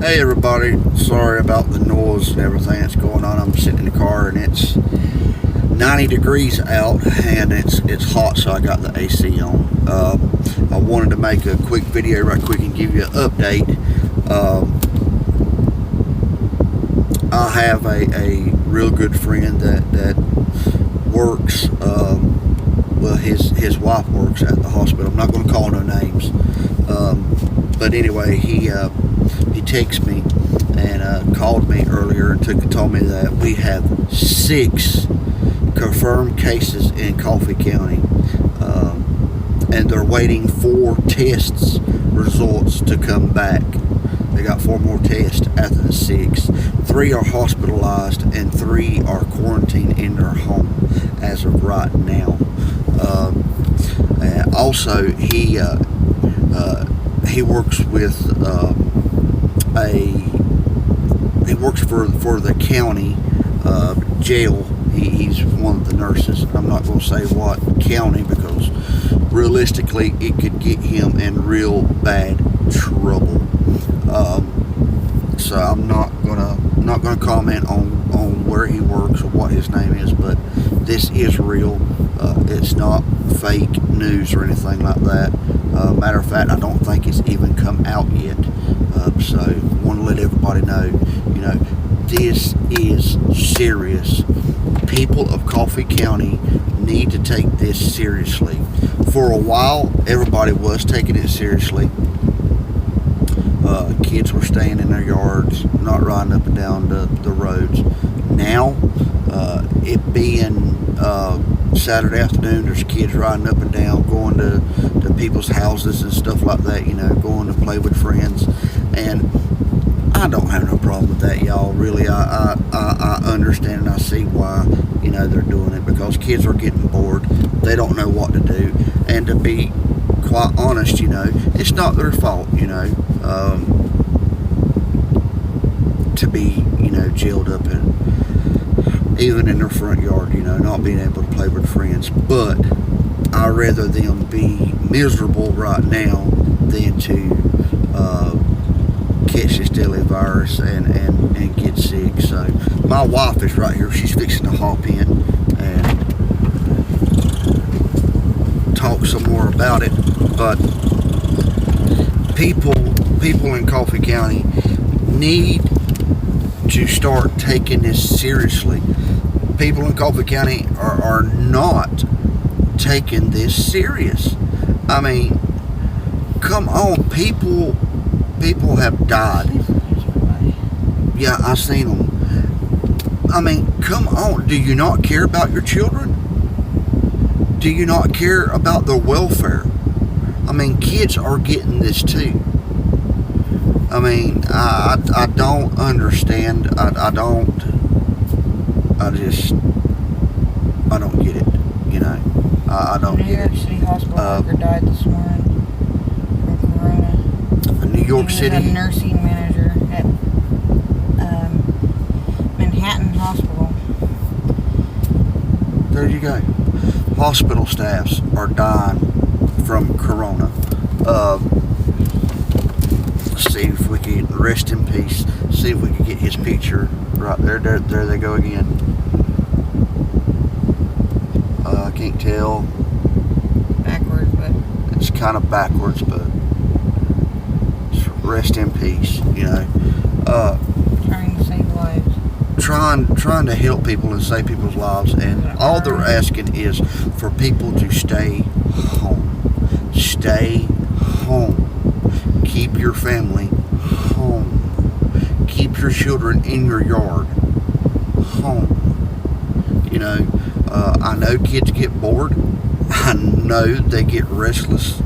Hey everybody, sorry about the noise and everything that's going on. I'm sitting in the car and it's 90 degrees out and it's hot, so I got the AC on. I wanted to make a quick video right quick and give you an update. I have a real good friend that works, well his wife works at the hospital. I'm not going to call no names, but anyway, he texted me and called me earlier and told me that we have 6 confirmed cases in Coffee County, and they're waiting for tests results to come back. They got 4 more tests after the 6. 3 are hospitalized and 3 are quarantined in their home as of right now. And also, he works with he works for the county jail. He's one of the nurses. I'm not going to say what county because realistically it could get him in real bad trouble. So I'm not gonna comment on where he works or what his name is, but this is real. It's not fake news or anything like that. Matter of fact, I don't think it's even come out yet. So I want to let everybody know, this is serious. People of Coffee County need to take this seriously. For a while, everybody was taking it seriously. Kids were staying in their yards, not riding up and down the roads. Now, it being Saturday afternoon, there's kids riding up and down, going to people's houses and stuff like that, going to play with friends. And I don't have no problem with that, y'all. Really, I understand and I see why, they're doing it, because kids are getting bored. They don't know what to do. And to be quite honest, it's not their fault, to be, jailed up and even in their front yard, not being able to play with friends. But I'd rather them be miserable right now than to catch this deadly virus and get sick. So my wife is right here. She's fixing to hop in and talk some more about it. But people in Coffee County need to start taking this seriously. People in Coffee County are not taking this serious. I mean, come on, people have died. Yeah, I seen them. I mean, come on, do you not care about your children? Do you not care about their welfare? I mean, kids are getting this too. I mean, I don't understand. I don't get it. I don't get it. New York City hospital worker died this morning from corona. New York City. A nursing manager at Manhattan Hospital. There you go. Hospital staffs are dying from corona. Let's see if we can rest in peace. See if we can get his picture right there. There they go again. I can't tell. Backwards, but It's kind of backwards, but rest in peace. trying to save lives. Trying to help people and save people's lives, and all they're asking is for people to stay home. Stay home. Keep your family home. Keep your children in your yard home. I know kids get bored. I know they get restless.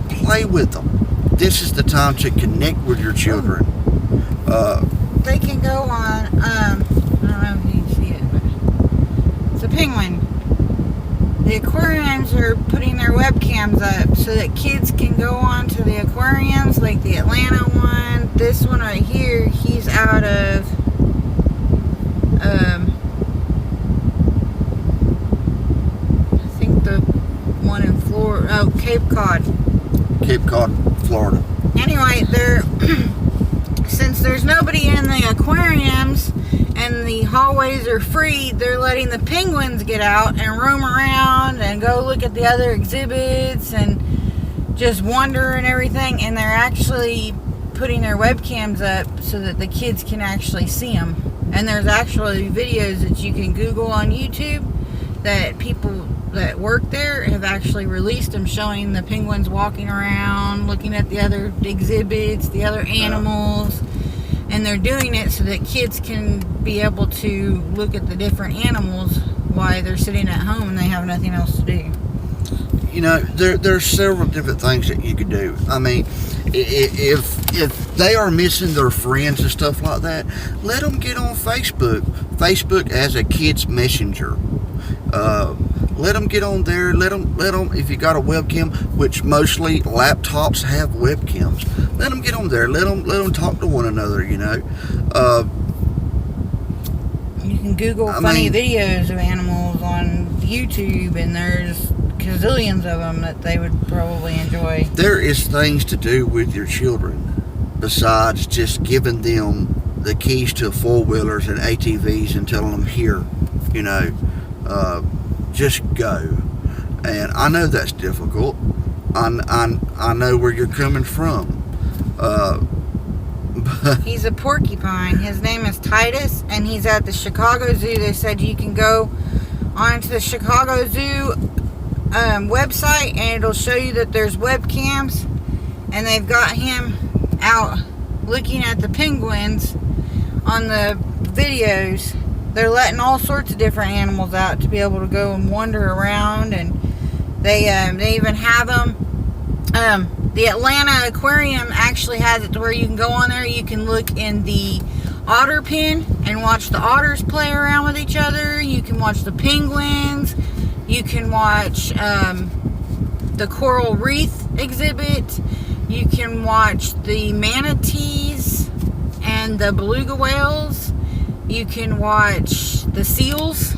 Play with them. This is the time to connect with your children. They can go on, I don't know if you can see it, but it's a penguin. The aquariums are putting their webcams up so that kids can go on to the aquariums, like the Atlanta one. This one right here, he's out of, I think the one in Florida, Cape Cod. Cape Cod, Florida. Anyway, they're and the hallways are free, they're letting the penguins get out and roam around and go look at the other exhibits and just wander and everything. And they're actually putting their webcams up so that the kids can actually see them. And there's actually videos that you can Google on YouTube that people that work there have actually released them, showing the penguins walking around, looking at the other exhibits, the other animals. And they're doing it so that kids can be able to look at the different animals while they're sitting at home and they have nothing else to do. You know, there's several different things that you could do. I mean, if they are missing their friends and stuff like that, let them get on Facebook. Facebook as a kid's messenger. Let them get on there. Let them. If you got a webcam, which mostly laptops have webcams, let them get on there. Let them talk to one another. You know. You can Google funny videos of animals on YouTube, and there's gazillions of them that they would probably enjoy. There is things to do with your children besides just giving them the keys to four-wheelers and ATVs and telling them, here, you know, just go. And I know that's difficult. I know where you're coming from. He's a porcupine. His name is Titus, and he's at the Chicago Zoo. They said you can go onto the Chicago Zoo website, and it'll show you that there's webcams, and they've got him out looking at the penguins on the videos. They're letting all sorts of different animals out to be able to go and wander around, and they even have them. The Atlanta Aquarium actually has it to where you can go on there. You can look in the otter pen and watch the otters play around with each other. You can watch the penguins. You can watch the coral reef exhibit. You can watch the manatees and the beluga whales. You can watch the seals.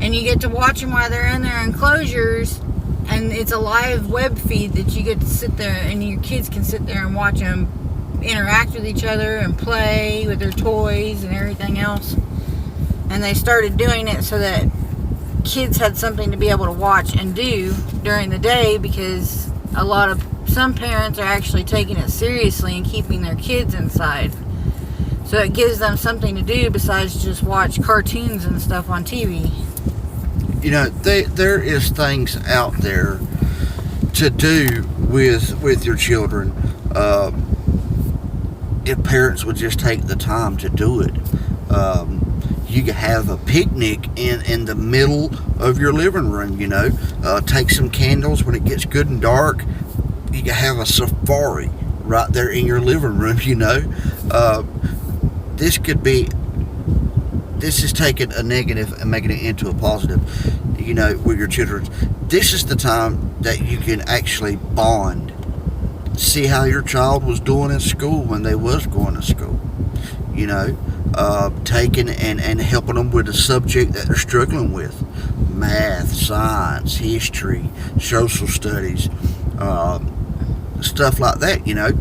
And you get to watch them while they're in their enclosures. And it's a live web feed that you get to sit there, and your kids can sit there and watch them interact with each other and play with their toys and everything else. And they started doing it so that kids had something to be able to watch and do during the day, because some parents are actually taking it seriously and keeping their kids inside. So it gives them something to do besides just watch cartoons and stuff on TV. You know, there is things out there to do with your children if parents would just take the time to do it. You could have a picnic in the middle of your living room, you know. Take some candles when it gets good and dark. You could have a safari right there in your living room, you know. This is taking a negative and making it into a positive, you know, with your children. This is the time that you can actually bond. See how your child was doing in school when they was going to school. You know, taking and helping them with a subject that they're struggling with. Math, science, history, social studies, stuff like that, you know.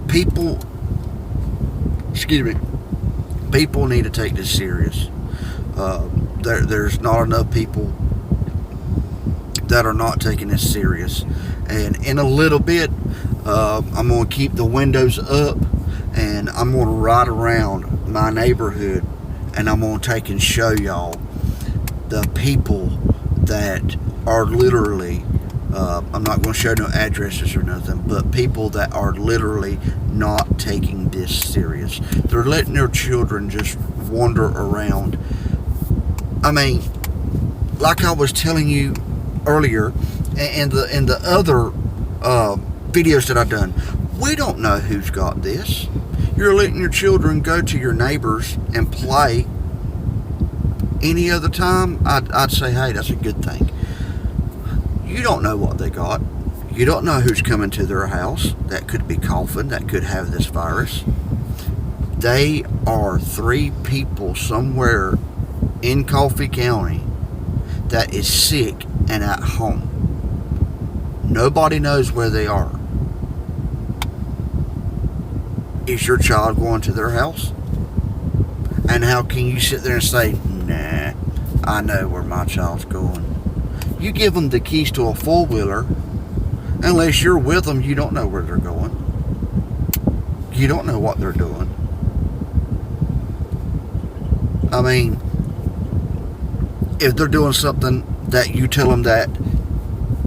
People need to take this serious. There's not enough people that are not taking this serious. And in a little bit, I'm going to keep the windows up, and I'm going to ride around my neighborhood, and I'm going to take and show y'all the people that are literally, I'm not going to show no addresses or nothing, but people that are literally not taking this serious. They're letting their children just wander around. I mean, like I was telling you earlier, and the other videos that I've done, we don't know who's got this. You're letting your children go to your neighbors and play. Any other time, I'd say, hey, that's a good thing. You don't know what they got. You don't know who's coming to their house that could be coughing, that could have this virus. They are 3 people somewhere in Coffee County that is sick and at home. Nobody knows where they are. Is your child going to their house? And how can you sit there and say, nah, I know where my child's going? You give them the keys to a four-wheeler. Unless you're with them, you don't know where they're going. You don't know what they're doing. I mean, if they're doing something that you tell them that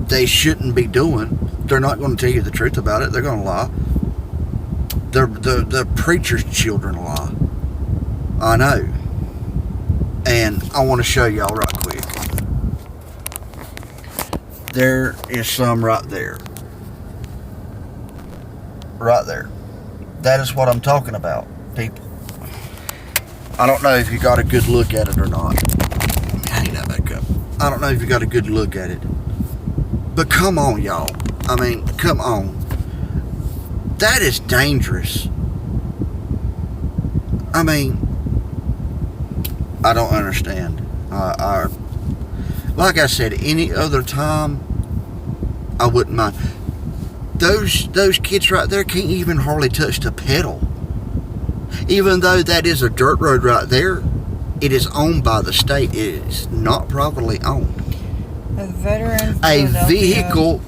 they shouldn't be doing, they're not going to tell you the truth about it. They're going to lie. The preacher's children lie. I know. And I want to show y'all right quick. There is some right there. Right there. That is what I'm talking about, people. I don't know if you got a good look at it or not. Hang that back up. I don't know if you got a good look at it. But come on, y'all. I mean, come on. That is dangerous. I mean, I don't understand. Like I said, any other time, I wouldn't mind. Those kids right there can't even hardly touch the pedal. Even though that is a dirt road right there, it is owned by the state. It is not properly owned. A vehicle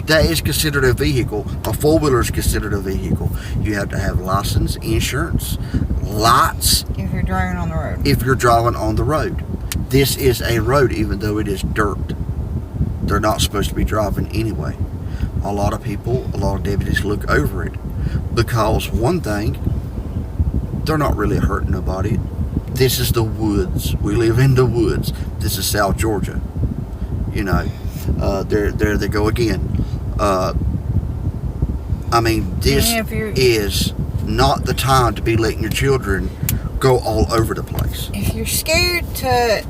that is considered a vehicle, a four-wheeler is considered a vehicle. You have to have license, insurance, lights. If you're driving on the road. If you're driving on the road. This is a road, even though it is dirt. They're not supposed to be driving anyway. A lot of people, a lot of deputies look over it. Because one thing, they're not really hurting nobody. This is the woods. We live in the woods. This is South Georgia. You know, there they go again. I mean, this is not the time to be letting your children go all over the place. If you're scared to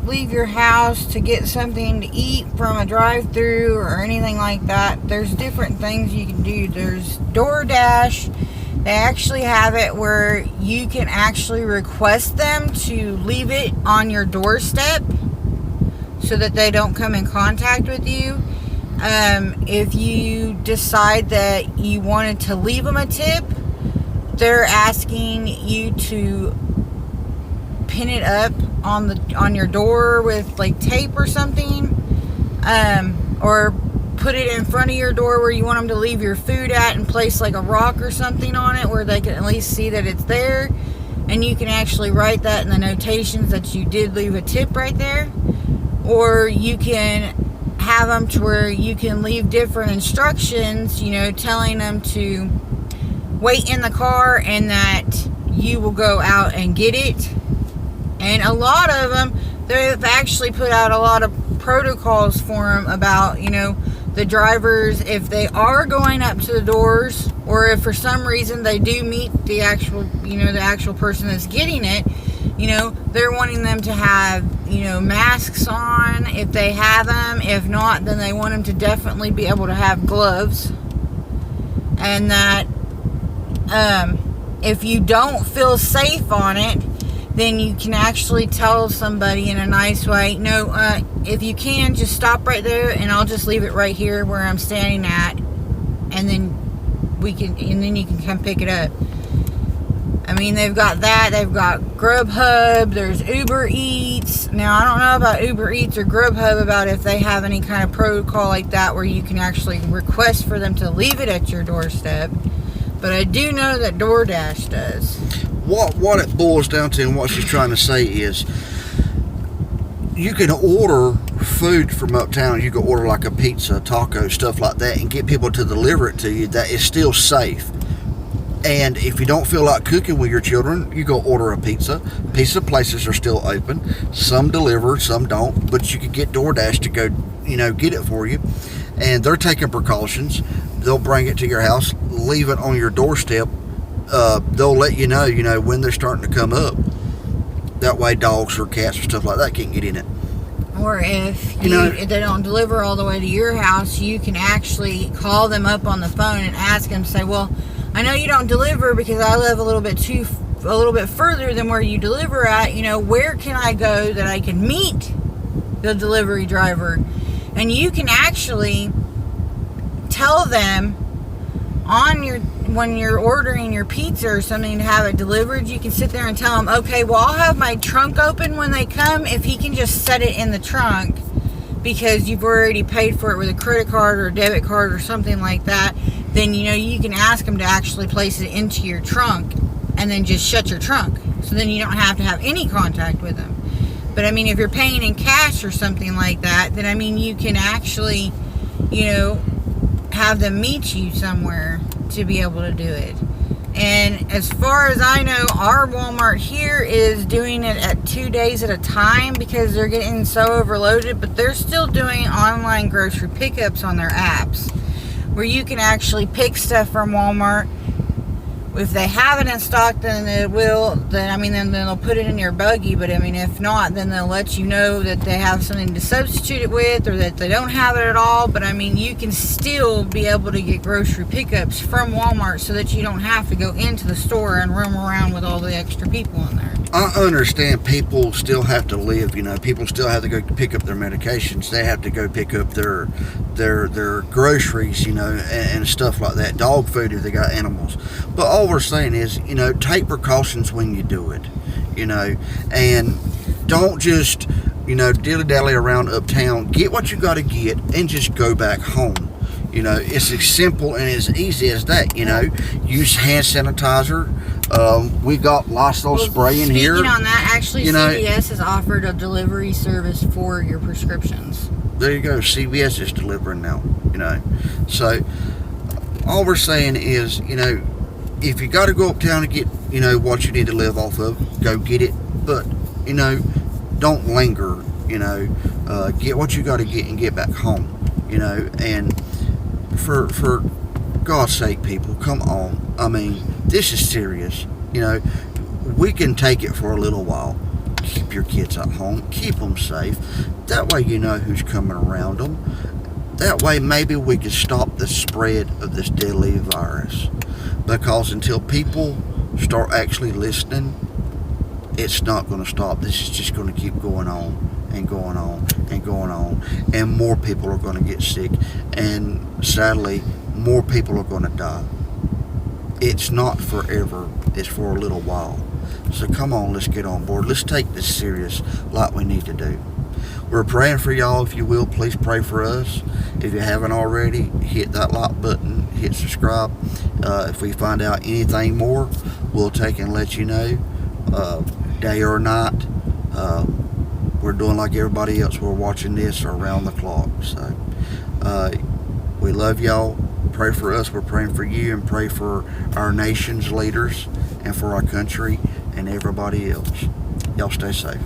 leave your house to get something to eat from a drive-thru or anything like that, there's different things you can do. There's DoorDash. They actually have it where you can actually request them to leave it on your doorstep so that they don't come in contact with you. If you decide that you wanted to leave them a tip, they're asking you to pin it up on your door with like tape or something, or put it in front of your door where you want them to leave your food at and place like a rock or something on it where they can at least see that it's there, and you can actually write that in the notations that you did leave a tip right there. Or you can have them to where you can leave different instructions, you know, telling them to wait in the car and that you will go out and get it. And a lot of them, they've actually put out a lot of protocols for them about, you know, the drivers, if they are going up to the doors, or if for some reason they do meet the actual, you know, the actual person that's getting it, you know, they're wanting them to have, you know, masks on if they have them. If not, then they want them to definitely be able to have gloves. And that if you don't feel safe on it, then you can actually tell somebody in a nice way, no, if you can, just stop right there and I'll just leave it right here where I'm standing at, and then you can come pick it up. I mean, they've got that, they've got Grubhub, there's Uber Eats. Now, I don't know about Uber Eats or Grubhub about if they have any kind of protocol like that where you can actually request for them to leave it at your doorstep. But I do know that DoorDash does. What it boils down to and what she's trying to say is you can order food from uptown. You can order like a pizza, taco, stuff like that, and get people to deliver it to you. That is still safe. And if you don't feel like cooking with your children, you go order a pizza. Pizza places are still open. Some deliver, some don't. But you can get DoorDash to go, you know, get it for you. And they're taking precautions. They'll bring it to your house, leave it on your doorstep. They'll let you know, when they're starting to come up. That way dogs or cats or stuff like that can't get in it. Or if they don't deliver all the way to your house, you can actually call them up on the phone and ask them, say, well, I know you don't deliver because I live a little bit further than where you deliver at. Where can I go that I can meet the delivery driver? And you can actually tell them when you're ordering your pizza or something to have it delivered, you can sit there and tell them, okay, well, I'll have my trunk open when they come. If he can just set it in the trunk because you've already paid for it with a credit card or a debit card or something like that, then, you can ask him to actually place it into your trunk and then just shut your trunk. So then you don't have to have any contact with them. But, I mean, if you're paying in cash or something like that, then, I mean, you can actually, have them meet you somewhere to be able to do it. And as far as I know, our Walmart here is doing it at 2 days at a time because they're getting so overloaded, but they're still doing online grocery pickups on their apps where you can actually pick stuff from Walmart. If they have it in stock, then then they'll put it in your buggy. But, I mean, if not, then they'll let you know that they have something to substitute it with or that they don't have it at all. But, I mean, you can still be able to get grocery pickups from Walmart so that you don't have to go into the store and roam around with all the extra people in there. I understand people still have to live, people still have to go pick up their medications. They have to go pick up their groceries, and stuff like that. Dog food if they got animals. But all we're saying is, take precautions when you do it, and don't just, dilly-dally around uptown. Get what you got to get and just go back home. It's as simple and as easy as that, Use hand sanitizer. We got Lysol spray in here. Speaking on that, actually, CVS has offered a delivery service for your prescriptions. There you go. CVS is delivering now, So, all we're saying is, if you got to go uptown and get, what you need to live off of, go get it. But, don't linger, get what you got to get and get back home, and for God's sake, people, come on. I mean, this is serious. We can take it for a little while. Keep your kids at home. Keep them safe. That way you know who's coming around them. That way maybe we can stop the spread of this deadly virus. Because until people start actually listening, it's not going to stop. This is just going to keep going on and going on and going on. And more people are going to get sick. And sadly, more people are going to die. It's not forever. It's for a little while. So come on, let's get on board. Let's take this serious like we need to do. We're praying for y'all. If you will, please pray for us. If you haven't already, hit that like button, hit subscribe. If we find out anything more, we'll take and let you know, day or night. We're doing like everybody else. We're watching this around the clock. So we love y'all. Pray for us. We're praying for you, and pray for our nation's leaders and for our country and everybody else. Y'all stay safe.